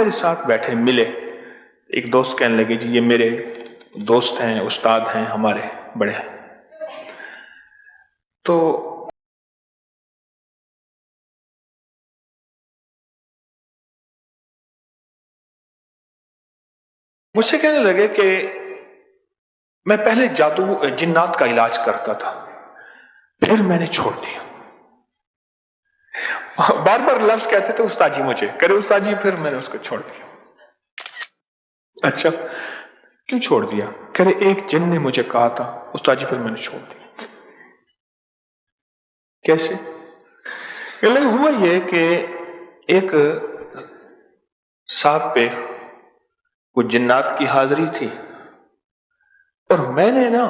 میرے ساتھ بیٹھے ملے، ایک دوست کہنے لگے جی یہ میرے دوست ہیں، استاد ہیں ہمارے بڑے، تو مجھ سے کہنے لگے کہ میں پہلے جادو جنات کا علاج کرتا تھا، پھر میں نے چھوڑ دیا۔ بار بار لفظ کہتے تھے استاد جی مجھے، کرے استاد جی، پھر میں نے اس کو چھوڑ دیا۔ اچھا کیوں چھوڑ دیا؟ کرے ایک جن نے مجھے کہا تھا استاد جی، پھر میں نے چھوڑ دیا۔ کیسے؟ ہوا یہ کہ ایک صاحب پہ کچھ جنات کی حاضری تھی، اور میں نے نا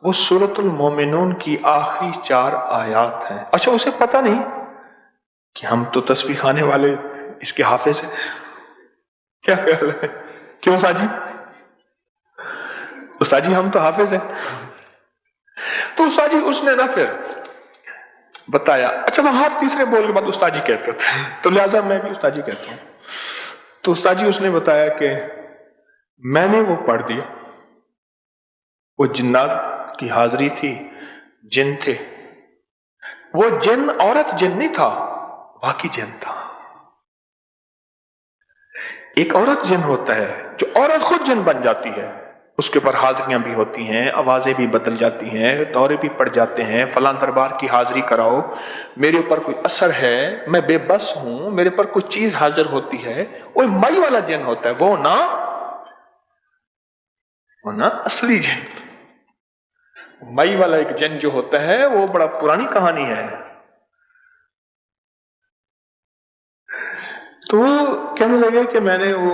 وہ سورۃ المومنون کی آخری 4 آیات ہیں، اچھا اسے پتہ نہیں کہ ہم تو تسبیح خانے والے اس کے حافظ ہیں، کیا خیال ہے؟ کیوں استاد جی ہم تو حافظ ہیں۔ تو استاد جی اس نے نا پھر بتایا، اچھا وہ ہر تیسرے بول کے بعد استاد جی کہتے تھے، تو لہٰذا میں بھی استاد جی کہتا ہوں۔ تو استاد جی اس نے بتایا کہ میں نے وہ پڑھ دیا، وہ جنات کی حاضری تھی، جن تھے، وہ جن عورت جن نہیں تھا، باقی جن تھا۔ ایک عورت جن ہوتا ہے جو عورت خود جن بن جاتی ہے، اس کے پر حاضریاں بھی ہوتی ہیں، آوازیں بھی بدل جاتی ہیں، دورے بھی پڑ جاتے ہیں، فلاں دربار کی حاضری کراؤ، میرے اوپر کوئی اثر ہے، میں بے بس ہوں، میرے پر کوئی چیز حاضر ہوتی ہے، وہ مائی والا جن ہوتا ہے، وہ نا اصلی جن۔ مائی والا ایک جن جو ہوتا ہے وہ بڑا پرانی کہانی ہے۔ تو وہ کہنے لگے کہ میں نے وہ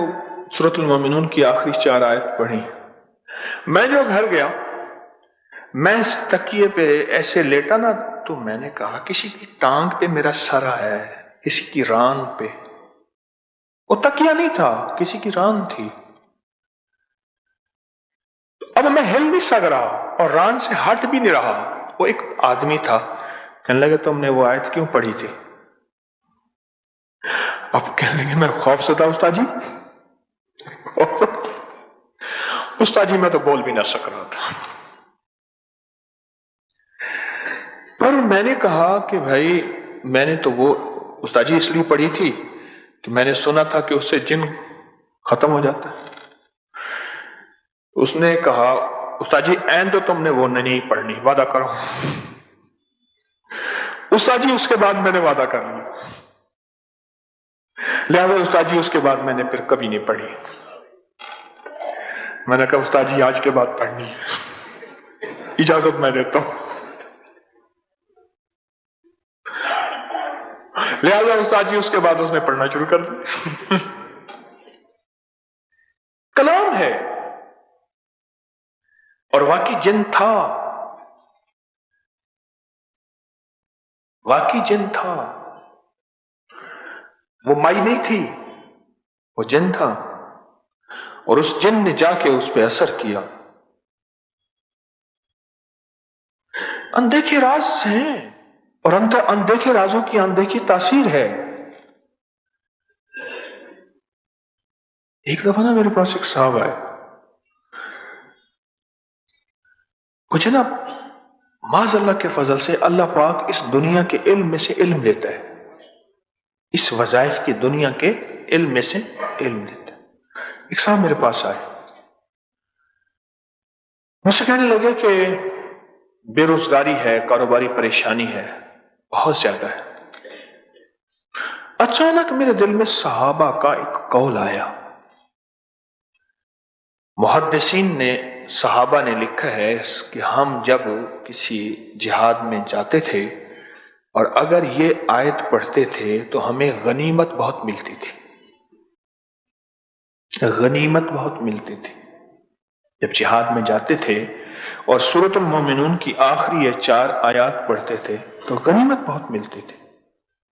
سورۃ المومنون کی آخری 4 آیت پڑھی، میں جو گھر گیا، میں اس تکیے پہ ایسے لیٹا نا، تو میں نے کہا کسی کی ٹانگ پہ میرا سر ہے، کسی کی ران پہ، وہ تکیہ نہیں تھا، کسی کی ران تھی۔ اب میں ہل نہیں سک رہا اور ران سے ہٹ بھی نہیں رہا۔ وہ ایک آدمی تھا، کہنے لگے تم نے وہ آیت کیوں پڑھی تھی؟ اب کہنے لگے میں خوف سے تھا استاد جی، استاد جی میں تو بول بھی نہ سک رہا تھا۔ پر میں نے کہا کہ بھائی میں نے تو وہ استاد جی اس لیے پڑھی تھی کہ میں نے سنا تھا کہ اس سے جن ختم ہو جاتا ہے۔ اس نے کہا استاد جی این تو تم نے وہ نہیں پڑھنی، وعدہ کرو۔ استاد جی اس کے بعد میں نے وعدہ کر لیا، لہذا استاد جی اس کے بعد میں نے پھر کبھی نہیں پڑھی۔ میں نے کہا استاد جی آج کے بعد پڑھنی ہے، اجازت میں دیتا ہوں۔ لہذا استاد جی اس کے بعد اس نے پڑھنا شروع کر دیا۔ کلام ہے، اور واقعی جن تھا، واقعی جن تھا، وہ مائی نہیں تھی، وہ جن تھا، اور اس جن نے جا کے اس پہ اثر کیا۔ اندیکھے راز ہیں، اور اندیکھے رازوں کی اندیکھی تاثیر ہے۔ ایک دفعہ نا میرے پاس ایک صاحب آئے، مجھے نا معاذ اللہ کے فضل سے اللہ پاک اس دنیا کے علم میں سے علم دیتا ہے، اس وظائف کی دنیا کے علم میں سے علم دیتا ہے۔ ایک صاحب میرے پاس آئے، مجھ سے کہنے لگے کہ بے روزگاری ہے، کاروباری پریشانی ہے، بہت زیادہ ہے۔ اچانک میرے دل میں صحابہ کا ایک قول آیا۔ محدثین نے، صحابہ نے لکھا ہے کہ ہم جب کسی جہاد میں جاتے تھے اور اگر یہ آیت پڑھتے تھے تو ہمیں غنیمت بہت ملتی تھی، غنیمت بہت ملتی تھی جب جہاد میں جاتے تھے اور سورۃ المومنون کی آخری 4 آیات پڑھتے تھے تو غنیمت بہت ملتی تھی۔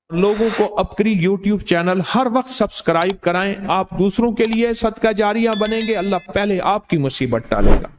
لوگوں کو اپکری یوٹیوب چینل ہر وقت سبسکرائب کرائیں، آپ دوسروں کے لیے صدقہ جاریہ بنیں گے، اللہ پہلے آپ کی مصیبت ٹالے گا۔